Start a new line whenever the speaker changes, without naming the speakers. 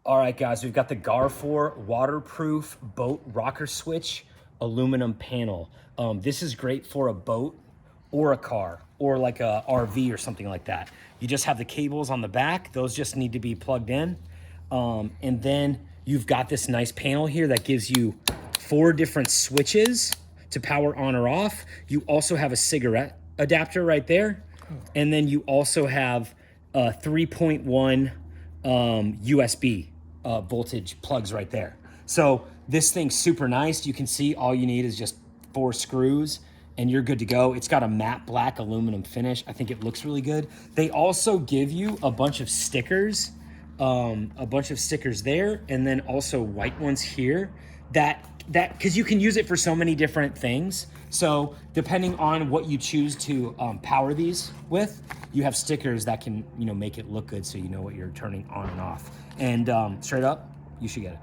All right, guys, we've got the Garfour waterproof boat rocker switch aluminum panel. This is great for a boat or a car or like a RV or something like that. You just have the cables on the back. Those just need to be plugged in. And then you've got this nice panel here that gives you 4 different switches to power on or off. You also have a cigarette adapter right there. And then you also have 3.1 USB voltage plugs right there. So this thing's super nice. You can see all you need is just 4 screws and you're good to go. It's got a matte black aluminum finish. I think it looks really good. They also give you a bunch of stickers, there, and then also white ones here that because you can use it for so many different things. So depending on what you choose to power these with, you have stickers that can make it look good so you know what you're turning on and off. And straight up, you should get it.